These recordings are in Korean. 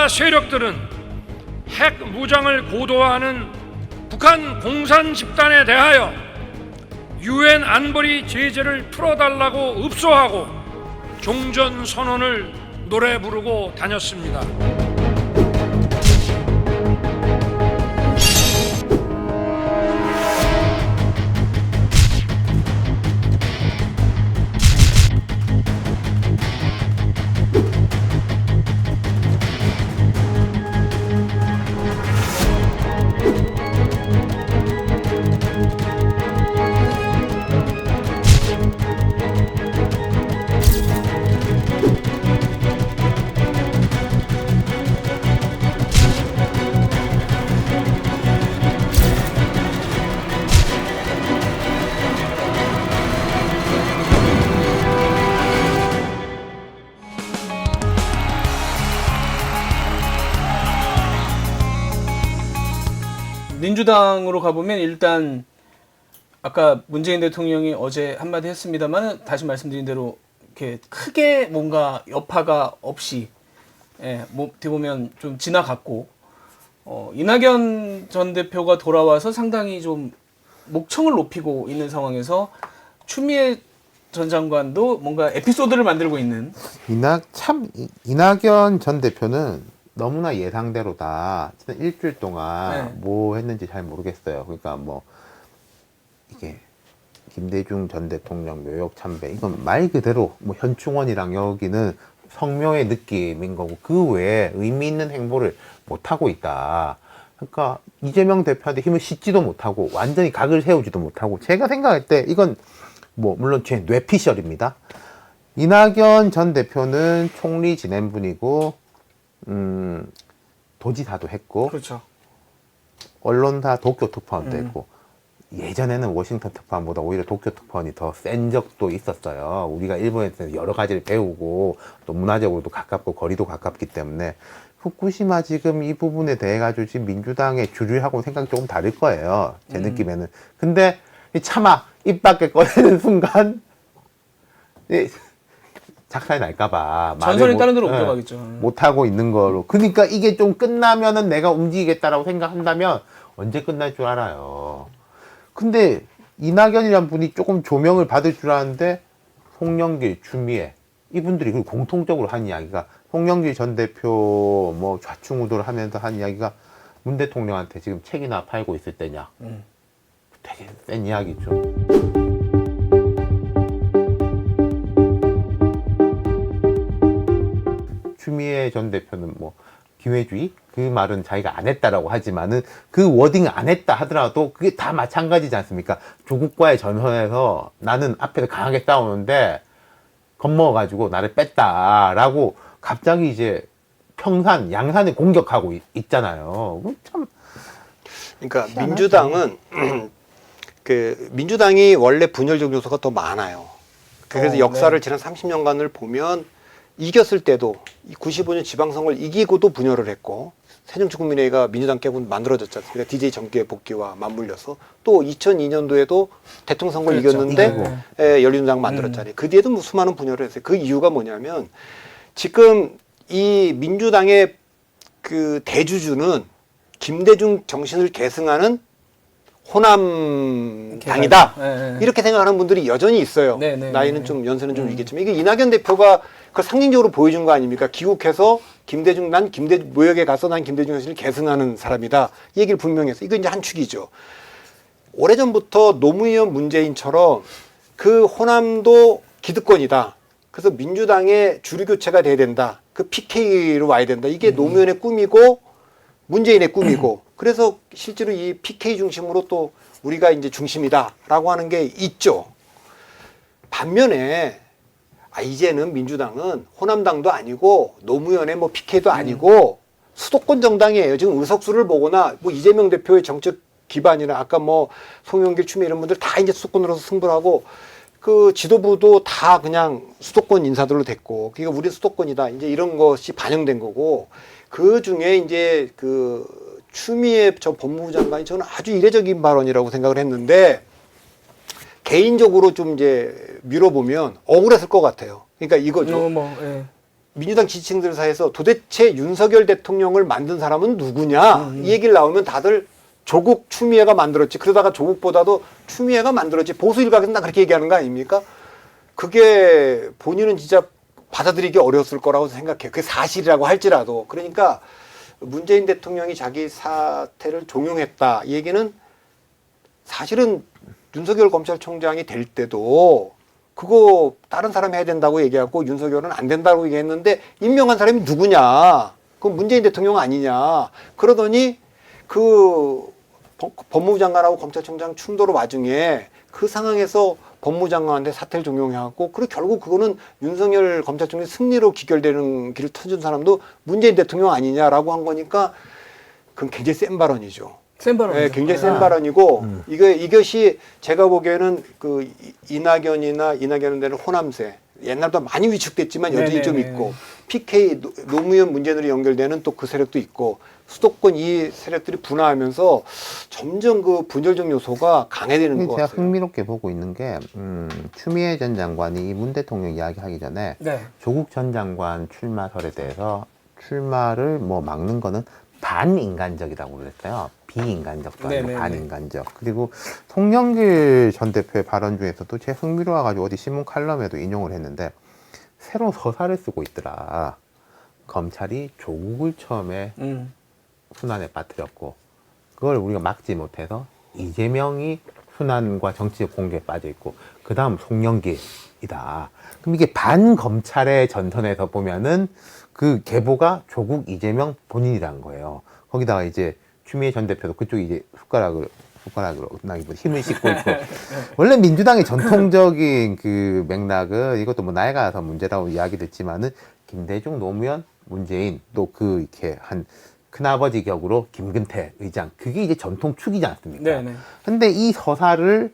반사 세력들은 핵 무장을 고도화하는 북한 공산 집단에 대하여 유엔 안보리 제재를 풀어달라고 읍소하고 종전 선언을 노래 부르고 다녔습니다. 민주당으로 가보면 일단 아까 문재인 대통령이 어제 한마디 했습니다만 다시 말씀드린 대로 이렇게 크게 뭔가 여파가 없이 어떻게 보면 좀 지나갔고 이낙연 전 대표가 돌아와서 상당히 좀 목청을 높이고 있는 상황에서 추미애 전 장관도 뭔가 에피소드를 만들고 있는 이낙연 전 대표는 너무나 예상대로다. 진짜 일주일 동안 네. 뭐 했는지 잘 모르겠어요. 그러니까 뭐 이게 김대중 전 대통령 묘역 참배 이건 말 그대로 뭐 현충원이랑 여기는 성묘의 느낌인 거고 그 외에 의미 있는 행보를 못 하고 있다. 그러니까 이재명 대표한테 힘을 싣지도 못하고 완전히 각을 세우지도 못하고 제가 생각할 때 이건 뭐 물론 제 뇌피셜입니다. 이낙연 전 대표는 총리 지낸 분이고 도지사도 했고 그렇죠. 언론사 도쿄 특파원도 했고 예전에는 워싱턴 특파원보다 오히려 도쿄 특파원이 더 센 적도 있었어요. 우리가 일본에서 여러 가지를 배우고 또 문화적으로도 가깝고 거리도 가깝기 때문에 후쿠시마 지금 이 부분에 대해 가지고 지금 민주당의 주류하고는 생각이 조금 다를 거예요. 제 느낌에는. 근데 차마 입 밖에 꺼내는 순간 작살이 날까봐 전선이 다른 데로 옮겨가겠죠. 못하고 있는 거로. 그러니까 이게 좀 끝나면은 내가 움직이겠다라고 생각한다면 언제 끝날 줄 알아요. 근데 이낙연이란 분이 조금 조명을 받을 줄 아는데 송영길, 추미애 이분들이 그리고 공통적으로 한 이야기가 송영길 전 대표 뭐 좌충우돌을 하면서 한 이야기가 문 대통령한테 지금 책이나 팔고 있을 때냐. 되게 센 이야기죠. 추미애 전 대표는 뭐 기회주의 그 말은 자기가 안 했다라고 하지만은 그 워딩 안 했다 하더라도 그게 다 마찬가지지 않습니까? 조국과의 전선에서 나는 앞에서 강하게 싸우는데 겁먹어가지고 나를 뺐다라고 갑자기 이제 평산 양산을 공격하고 있잖아요. 참. 그러니까 민주당은 그 민주당이 원래 분열적 요소가 더 많아요. 그래서 역사를 지난 30년간을 보면 이겼을 때도 95년 지방선거를 이기고도 분열을 했고 새정치국민회의가 민주당 깨고 만들어졌지 않습니까? DJ 정기의 복귀와 맞물려서 또 2002년도에도 대통령 선거를 그렇죠. 이겼는데 열린우당 만들었잖아요. 그 뒤에도 뭐 수많은 분열을 했어요. 그 이유가 뭐냐면 지금 이 민주당의 그 대주주는 김대중 정신을 계승하는 호남당이다. 이렇게 생각하는 분들이 여전히 있어요. 나이는 좀 연세는 좀 있겠지만 이게 이낙연 대표가 그걸 상징적으로 보여준 거 아닙니까? 귀국해서 난 김대중 묘역에 가서 난 김대중 정신을 계승하는 사람이다. 이 얘기를 분명히 해서 이거 이제 한 축이죠. 오래전부터 노무현 문재인처럼 그 호남도 기득권이다. 그래서 민주당의 주류 교체가 돼야 된다. 그 PK로 와야 된다. 이게 노무현의 꿈이고 문재인의 꿈이고 그래서 실제로 이 PK 중심으로 또 우리가 이제 중심이다라고 하는 게 있죠. 반면에 이제는 민주당은 호남당도 아니고 노무현의 뭐 PK도 아니고 수도권 정당이에요. 지금 의석수를 보거나 뭐 이재명 대표의 정책 기반이나 아까 뭐 송영길, 추미애 이런 분들 다 이제 수도권으로서 승부를 하고 그 지도부도 다 그냥 수도권 인사들로 됐고 그러니까 우리 수도권이다. 이제 이런 것이 반영된 거고 그 중에 이제 그 추미애 저 법무부 장관이 저는 아주 이례적인 발언이라고 생각을 했는데 개인적으로 좀 이제 밀어보면 억울했을 것 같아요. 그러니까 이거죠. 민주당 지지층들 사이에서 도대체 윤석열 대통령을 만든 사람은 누구냐 이 얘기를 나오면 다들 조국 추미애가 만들었지. 그러다가 조국보다도 추미애가 만들었지. 보수 일각에서는 다 그렇게 얘기하는 거 아닙니까? 그게 본인은 진짜 받아들이기 어려웠을 거라고 생각해요. 그게 사실이라고 할지라도. 그러니까 문재인 대통령이 자기 사태를 종용했다. 이 얘기는 사실은 윤석열 검찰총장이 될 때도 그거 다른 사람이 해야 된다고 얘기하고 윤석열은 안 된다고 얘기했는데 임명한 사람이 누구냐? 그건 문재인 대통령 아니냐? 그러더니 그 법무부 장관하고 검찰총장 충돌 와중에 그 상황에서 법무부 장관한테 사퇴를 종용해갖고 그리고 결국 그거는 윤석열 검찰총장 승리로 기결되는 길을 터준 사람도 문재인 대통령 아니냐라고 한 거니까 그건 굉장히 센 발언이죠. 센 발언이죠. 네, 굉장히 센 발언이고 이것이 제가 보기에는 그 이낙연은 되는 호남세 옛날보다 많이 위축됐지만 여전히 좀 있고 PK 노무현 문재인으로 연결되는 또 그 세력도 있고 수도권 이 세력들이 분화하면서 점점 그 분열적 요소가 강해지는 것 제가 같아요. 흥미롭게 보고 있는 게 추미애 전 장관이 문 대통령 이야기하기 전에 조국 전 장관 출마설에 대해서 출마를 뭐 막는 거는 반인간적이라고 그랬어요. 비인간적도 아니고 반인간적. 그리고 송영길 전 대표의 발언 중에서도 제 흥미로워가지고 어디 신문 칼럼에도 인용을 했는데 새로운 서사를 쓰고 있더라. 검찰이 조국을 처음에 순환에 빠뜨렸고 그걸 우리가 막지 못해서 이재명이 순환과 정치적 공개에 빠져 있고 그 다음 송영길이다. 그럼 이게 반검찰의 전선에서 보면은 그 계보가 조국 이재명 본인이라는 거예요. 거기다가 이제 추미애 전 대표도 그쪽이 이제 숟가락으로 나기보다 힘을 싣고 있고 원래 민주당의 전통적인 그 맥락은 이것도 뭐 나이가 가서 문제라고 이야기 됐지만은 김대중, 노무현, 문재인 또 그 이렇게 한 큰아버지 격으로 김근태 의장 그게 이제 전통축이지 않습니까? 근데 이 서사를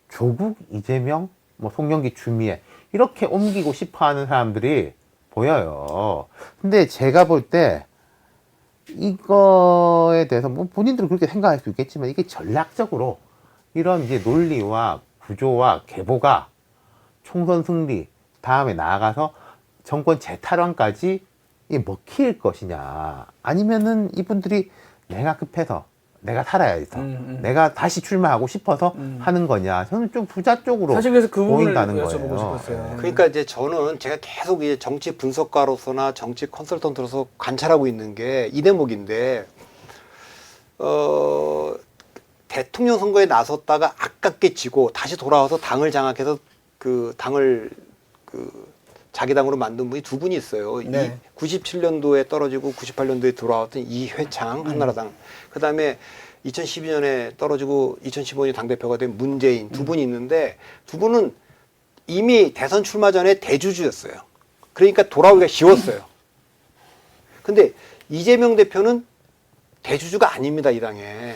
조국, 이재명, 뭐 송영기, 추미애 이렇게 옮기고 싶어하는 사람들이 보여요. 근데 제가 볼 때 이거에 대해서 뭐 본인들은 그렇게 생각할 수 있겠지만 이게 전략적으로 이런 이제 논리와 구조와 계보가 총선 승리 다음에 나아가서 정권 재탈환까지 먹힐 것이냐 아니면은 이분들이 내가 급해서 내가 살아야 해서 내가 다시 출마하고 싶어서 하는 거냐 저는 좀 부자 쪽으로 사실 그래서 그 보인다는 부분을 거예요. 여쭤보고 싶었어요. 그러니까 이제 저는 제가 계속 이제 정치 분석가로서나 정치 컨설턴트로서 관찰하고 있는 게 이 대목인데 대통령 선거에 나섰다가 아깝게 지고 다시 돌아와서 당을 장악해서 그 당을 자기 당으로 만든 분이 두 분이 있어요. 97년도에 떨어지고 98년도에 돌아왔던 이회창 한나라당. 그다음에 2012년에 떨어지고 2015년 당대표가 된 문재인 두 분이 있는데 두 분은 이미 대선 출마 전에 대주주였어요. 그러니까 돌아오기가 쉬웠어요. 근데 이재명 대표는 대주주가 아닙니다, 이 당에.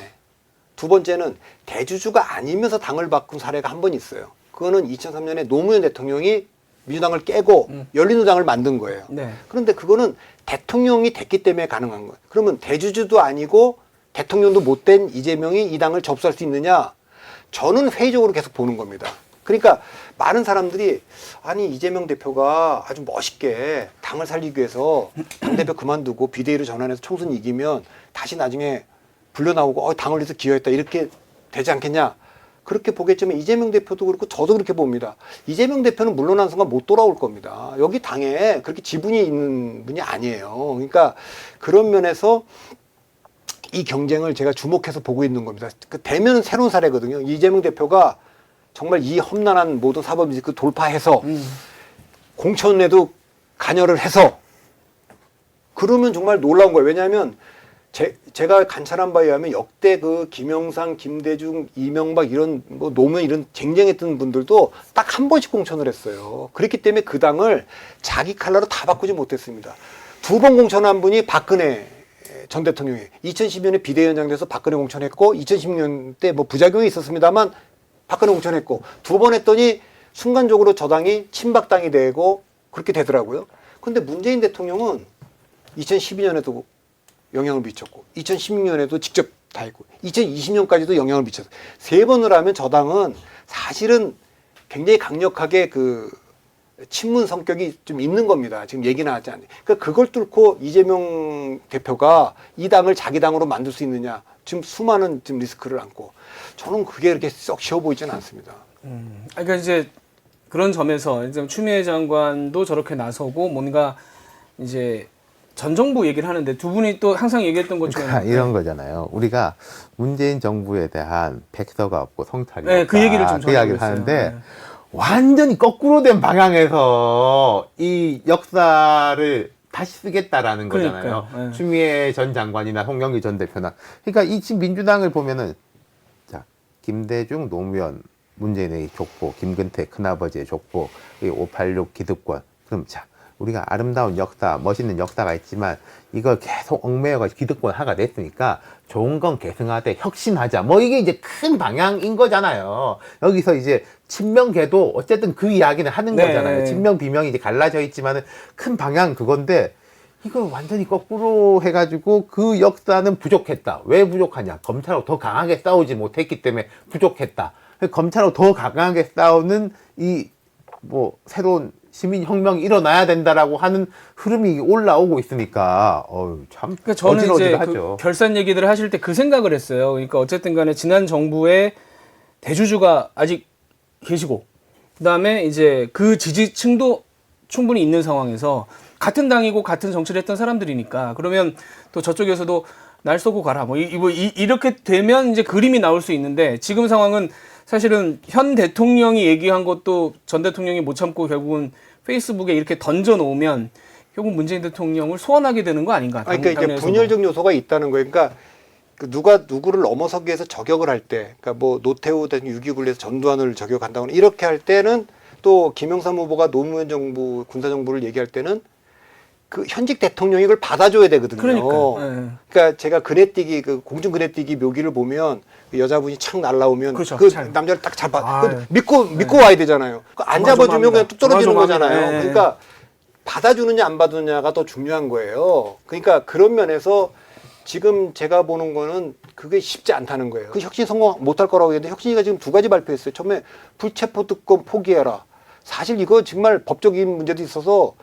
두 번째는 대주주가 아니면서 당을 바꾼 사례가 한 번 있어요. 그거는 2003년에 노무현 대통령이 민주당을 깨고 열린우당을 만든 거예요. 그런데 그거는 대통령이 됐기 때문에 가능한 거예요. 그러면 대주주도 아니고 대통령도 못 된 이재명이 이 당을 접수할 수 있느냐? 저는 회의적으로 계속 보는 겁니다. 그러니까 많은 사람들이 아니 이재명 대표가 아주 멋있게 당을 살리기 위해서 당대표 그만두고 비대위로 전환해서 총선 이기면 다시 나중에 불려나오고 당을 위해서 기여했다 이렇게 되지 않겠냐? 그렇게 보겠지만 이재명 대표도 그렇고 저도 그렇게 봅니다. 이재명 대표는 물러난 순간 못 돌아올 겁니다. 여기 당에 그렇게 지분이 있는 분이 아니에요. 그러니까 그런 면에서 이 경쟁을 제가 주목해서 보고 있는 겁니다. 그 되면 새로운 사례거든요. 이재명 대표가 정말 이 험난한 모든 사법리스크 돌파해서 공천에도 관여를 해서 그러면 정말 놀라운 거예요. 왜냐하면 제가 관찰한 바에 의하면 역대 그 김영삼, 김대중, 이명박 이런 뭐 노무현 이런 쟁쟁했던 분들도 딱 한 번씩 공천을 했어요. 그렇기 때문에 그 당을 자기 칼라로 다 바꾸지 못했습니다. 두 번 공천한 분이 박근혜 전 대통령이 2012년에 비대위원장 돼서 박근혜 공천했고 2016년 때 뭐 부작용이 있었습니다만 박근혜 공천했고 두 번 했더니 순간적으로 저 당이 친박당이 되고 그렇게 되더라고요. 근데 문재인 대통령은 2012년에도 영향을 미쳤고 2016년에도 직접 다 했고 2020년까지도 영향을 미쳤어요. 세 번을 하면 저 당은 사실은 굉장히 강력하게 그 친문 성격이 좀 있는 겁니다. 지금 얘기 나왔지 않나요? 그러니까 그걸 뚫고 이재명 대표가 이 당을 자기 당으로 만들 수 있느냐. 지금 수많은 지금 리스크를 안고 저는 그게 그렇게 썩 쉬워 보이지는 않습니다. 그러니까 이제 그런 점에서 이제 추미애 장관도 저렇게 나서고 뭔가 이제 전 정부 얘기를 하는데 두 분이 또 항상 얘기했던 것처럼 그러니까 이런 거잖아요. 우리가 문재인 정부에 대한 백서가 없고 성찰이 네, 없다. 그 얘기를 좀 그 이야기를 있어요. 하는데 네. 완전히 거꾸로 된 방향에서 이 역사를 다시 쓰겠다라는 거잖아요. 그러니까요. 네. 추미애 전 장관이나 송영길 전 대표나. 그러니까 이 지금 민주당을 보면은 자 김대중 노무현 문재인의 족보, 김근태 큰아버지의 족보, 이 586 기득권. 그럼 자 우리가 아름다운 역사, 멋있는 역사가 있지만 이걸 계속 얽매여가지고 기득권화가 됐으니까 좋은 건 계승하되 혁신하자. 뭐 이게 이제 큰 방향인 거잖아요. 여기서 이제 친명계도 어쨌든 그 이야기는 하는 네. 거잖아요. 친명 비명이 이제 갈라져 있지만은 큰 방향 그건데 이걸 완전히 거꾸로 해가지고 그 역사는 부족했다. 왜 부족하냐? 검찰하고 더 강하게 싸우지 못했기 때문에 부족했다. 검찰하고 더 강하게 싸우는 이 뭐 새로운 시민혁명이 일어나야 된다라고 하는 흐름이 올라오고 있으니까 참 그러니까 저는 이제 어지러지하죠. 그 결산 얘기들을 하실 때 그 생각을 했어요. 그러니까 어쨌든 간에 지난 정부의 대주주가 아직 계시고 그다음에 이제 그 지지층도 충분히 있는 상황에서 같은 당이고 같은 정치를 했던 사람들이니까 그러면 또 저쪽에서도 날 쏘고 가라 이렇게 되면 이제 그림이 나올 수 있는데 지금 상황은 사실은 현 대통령이 얘기한 것도 전 대통령이 못 참고 결국은 페이스북에 이렇게 던져 놓으면 결국 문재인 대통령을 소환하게 되는 거 아닌가? 그러니까 이제 분열적 요소가 있다는 거예요. 그러니까 누가 누구를 넘어서기 위해서 저격을 할 때, 그러니까 뭐 노태우 대통령 6.29에서 전두환을 저격한다거나 이렇게 할 때는 또 김영삼 후보가 노무현 정부 군사정부를 얘기할 때는 그 현직 대통령이 이걸 받아줘야 되거든요. 그러니까 제가 그네뛰기 그 공중 그네뛰기 묘기를 보면 그 여자분이 착 날라오면 그렇죠. 그 남자를 딱 잡아 믿고 와야 되잖아요. 안 조마조마합니다. 잡아주면 그냥 뚝 떨어지는 조마조마합니다. 거잖아요. 네. 그러니까 받아주느냐 안 받아주느냐가 더 중요한 거예요. 그러니까 그런 면에서 지금 제가 보는 거는 그게 쉽지 않다는 거예요. 그 혁신 성공 못할 거라고 했는데 혁신이가 지금 두 가지 발표했어요. 처음에 불체포 특권 포기해라. 사실 이거 정말 법적인 문제도 있어서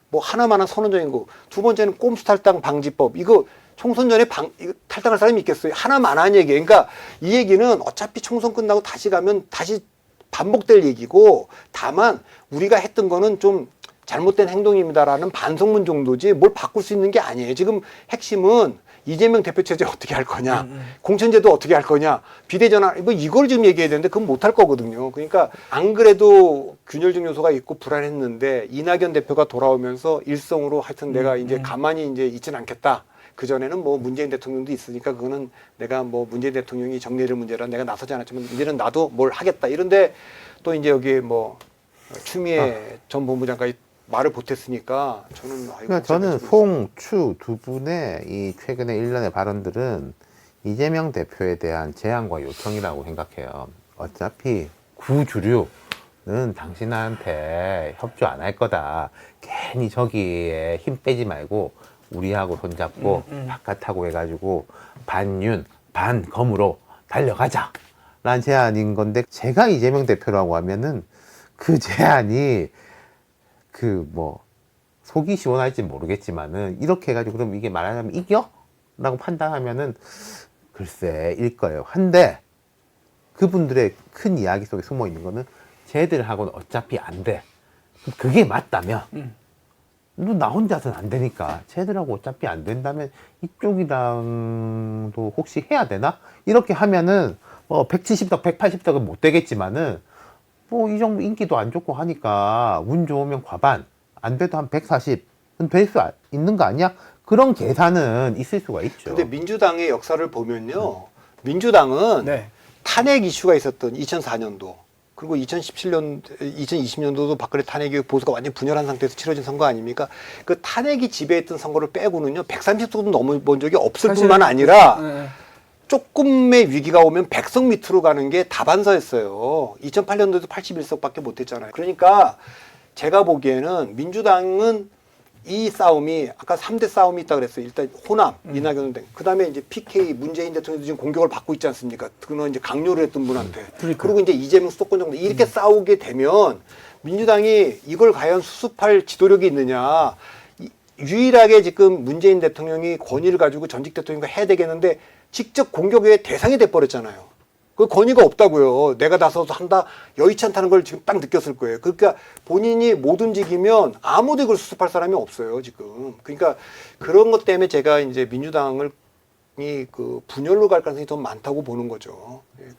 뭐 하나만한 선언적인 거. 두 번째는 꼼수 탈당 방지법. 이거 총선 전에 이거 탈당할 사람이 있겠어요? 하나만한 얘기예요. 그러니까 이 얘기는 어차피 총선 끝나고 다시 가면 다시 반복될 얘기고 다만 우리가 했던 거는 좀 잘못된 행동입니다라는 반성문 정도지 뭘 바꿀 수 있는 게 아니에요. 지금 핵심은 이재명 대표 체제 어떻게 할 거냐, 공천제도 어떻게 할 거냐, 비대전환 뭐 이걸 지금 얘기해야 되는데 그건 못 할 거거든요. 그러니까 안 그래도 균열적 요소가 있고 불안했는데 이낙연 대표가 돌아오면서 일성으로 하여튼 내가 이제 가만히 이제 있지는 않겠다. 그 전에는 뭐 문재인 대통령도 있으니까 그거는 내가 뭐 문재인 대통령이 정리를 문제라 내가 나서지 않았지만 이제는 나도 뭘 하겠다. 이런데 또 이제 여기 뭐 추미애 전 본부장까지 말을 못했으니까 저는 그러니까 저는 송, 추 두 분의 이 최근의 일련의 발언들은 이재명 대표에 대한 제안과 요청이라고 생각해요. 어차피 구주류는 당신한테 협조 안 할 거다. 괜히 저기에 힘 빼지 말고 우리하고 손잡고 바깥하고 해가지고 반윤, 반검으로 달려가자. 라는 제안인 건데 제가 이재명 대표라고 하면은 그 제안이 그 뭐 속이 시원할지 모르겠지만은 이렇게 해가지고 그럼 이게 말하자면 이겨? 라고 판단하면은 글쎄 일 거예요. 한데 그분들의 큰 이야기 속에 숨어 있는 거는 쟤들하고는 어차피 안 돼. 그게 맞다면 나 혼자서는 안 되니까 쟤들하고 어차피 안 된다면 이쪽이랑도 혹시 해야 되나? 이렇게 하면은 170석, 180석은 못 되겠지만은 뭐 이 정도 인기도 안 좋고 하니까 운 좋으면 과반, 안 돼도 한 140은 될 수 있는 거 아니야? 그런 계산은 있을 수가 있죠. 근데 민주당의 역사를 보면요. 민주당은 탄핵 이슈가 있었던 2004년도 그리고 2020년도도 박근혜 탄핵이 보수가 완전 분열한 상태에서 치러진 선거 아닙니까? 그 탄핵이 지배했던 선거를 빼고는요. 130석도 넘어본 적이 없을 뿐만 아니라 조금의 위기가 오면 100석 밑으로 가는 게 다반사였어요. 2008년도에도 81석밖에 못했잖아요. 그러니까 제가 보기에는 민주당은 이 싸움이 아까 3대 싸움이 있다고 그랬어요. 일단 호남, 이낙연 등. 그다음에 이제 PK 문재인 대통령도 지금 공격을 받고 있지 않습니까? 그는 이제 강요를 했던 분한테. 그리고 이제 이재명 수도권 정도 이렇게 싸우게 되면 민주당이 이걸 과연 수습할 지도력이 있느냐. 유일하게 지금 문재인 대통령이 권위를 가지고 전직 대통령과 해야 되겠는데 직접 공격의 대상이 돼버렸잖아요. 그 권위가 없다고요. 내가 나서서 한다 여의치 않다는 걸 지금 딱 느꼈을 거예요. 그러니까 본인이 못 움직이면 아무도 이걸 수습할 사람이 없어요 지금. 그러니까 그런 것 때문에 제가 이제 민주당을 그 분열로 갈 가능성이 더 많다고 보는 거죠. 예,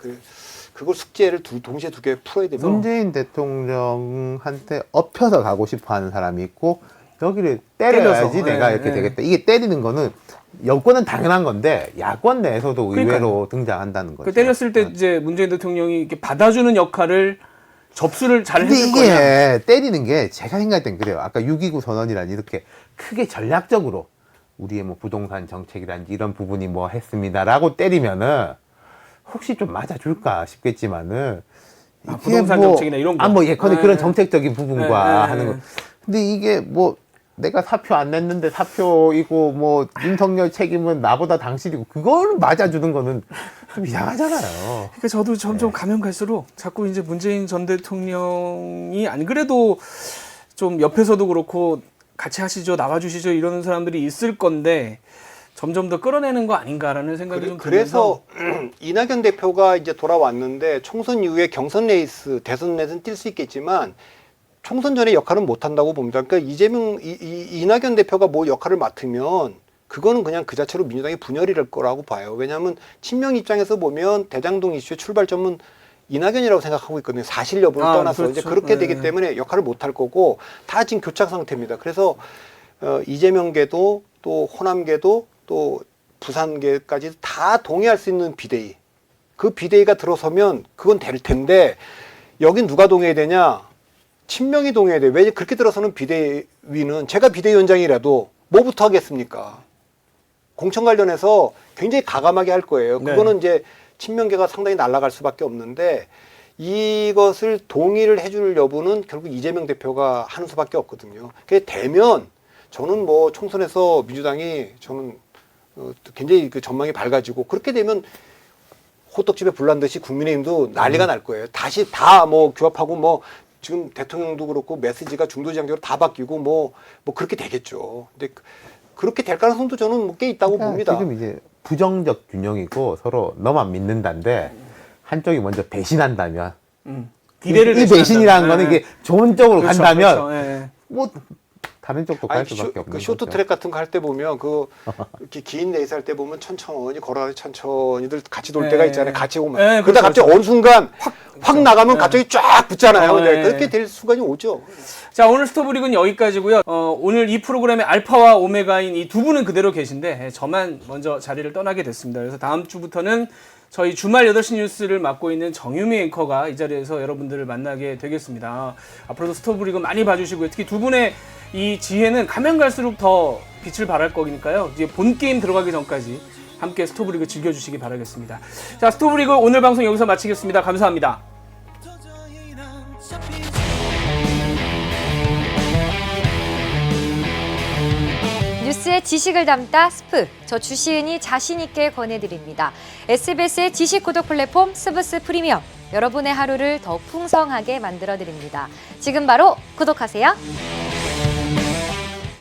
그걸 숙제를 동시에 두 개 풀어야 됩니다. 문재인 대통령한테 엎혀서 가고 싶어하는 사람이 있고 여기를 때려야지 내가 이렇게 되겠다. 이게 때리는 거는 여권은 당연한 건데 야권 내에서도 의외로 등장한다는 거죠. 때렸을 때 이제 문재인 대통령이 이렇게 받아주는 역할을 접수를 잘 했을 근데 거냐. 이게 때리는 게 제가 생각할 땐 그래요. 아까 6.29 선언이라니 이렇게 크게 전략적으로 우리의 뭐 부동산 정책이라든지 이런 부분이 뭐 했습니다라고 때리면은 혹시 좀 맞아줄까 싶겠지만은 부동산 정책이나 이런 거. 뭐 예컨대 그런 정책적인 부분과 하는 거. 네. 근데 이게 뭐 내가 사표 안 냈는데 사표이고 뭐 윤석열 책임은 나보다 당신이고 그걸 맞아주는 거는 좀 이상하잖아요. 그러니까 저도 점점 가면 갈수록 자꾸 이제 문재인 전 대통령이 안 그래도 좀 옆에서도 그렇고 같이 하시죠, 나와주시죠 이러는 사람들이 있을 건데 점점 더 끌어내는 거 아닌가라는 생각이 좀 들면서. 그래서 이낙연 대표가 이제 돌아왔는데 총선 이후에 경선 레이스, 대선 레이스는 뛸 수 있겠지만 총선 전에 역할은 못 한다고 봅니다. 그러니까 이낙연 대표가 뭐 역할을 맡으면 그거는 그냥 그 자체로 민주당의 분열일 거라고 봐요. 왜냐하면 친명 입장에서 보면 대장동 이슈의 출발점은 이낙연이라고 생각하고 있거든요. 사실 여부를 떠나서 그렇죠. 이제 그렇게 되기 때문에 역할을 못 할 거고 다 지금 교착 상태입니다. 그래서 이재명계도 또 호남계도 또 부산계까지 다 동의할 수 있는 비대위. 그 비대위가 들어서면 그건 될 텐데 여긴 누가 동의해야 되냐? 친명이 동의해야 돼. 왜 그렇게 들어서는 비대위는 제가 비대위원장이라도 뭐부터 하겠습니까? 공천 관련해서 굉장히 가감하게 할 거예요. 그거는 이제 친명계가 상당히 날아갈 수밖에 없는데 이것을 동의를 해줄 여부는 결국 이재명 대표가 하는 수밖에 없거든요. 그게 되면 저는 뭐 총선에서 민주당이 저는 굉장히 그 전망이 밝아지고 그렇게 되면 호떡집에 불 난 듯이 국민의힘도 난리가 날 거예요. 다시 다 뭐 규합하고 뭐 지금 대통령도 그렇고 메시지가 중도지향적으로 다 바뀌고 뭐 그렇게 되겠죠. 근데 그렇게 될 가능성도 저는 꽤 있다고 봅니다. 지금 이제 부정적 균형이고 서로 너만 믿는다인데 한쪽이 먼저 배신한다면 기대를 이 배신이라는 거는 이게 좋은 쪽으로 그렇죠, 간다면 그렇죠. 뭐 다른 쪽도 갈 수밖에 없는 그 쇼트트랙 같은 거 할 때 보면 그 이렇게 긴 레이스 할 때 보면 천천히 걸어가서 천천히들 같이 돌 때가 있잖아요. 같이 오면. 그러다 그렇죠, 갑자기 어느 순간 확 나가면 갑자기 쫙 붙잖아요. 그렇게 될 순간이 오죠. 자, 오늘 스토브릭은 여기까지고요. 오늘 이 프로그램의 알파와 오메가인 이 두 분은 그대로 계신데 저만 먼저 자리를 떠나게 됐습니다. 그래서 다음 주부터는 저희 주말 8시 뉴스를 맡고 있는 정유미 앵커가 이 자리에서 여러분들을 만나게 되겠습니다. 앞으로도 스토브릭은 많이 봐주시고요. 특히 두 분의 이 지혜는 가면 갈수록 더 빛을 발할 거니까요. 이제 본 게임 들어가기 전까지 함께 스토브릭을 즐겨주시기 바라겠습니다. 자, 스토브릭 오늘 방송 여기서 마치겠습니다. 감사합니다. 뉴스의 지식을 담다 스프, 저 주시은이 자신있게 권해드립니다. SBS의 지식 구독 플랫폼 스브스 프리미엄, 여러분의 하루를 더 풍성하게 만들어드립니다. 지금 바로 구독하세요.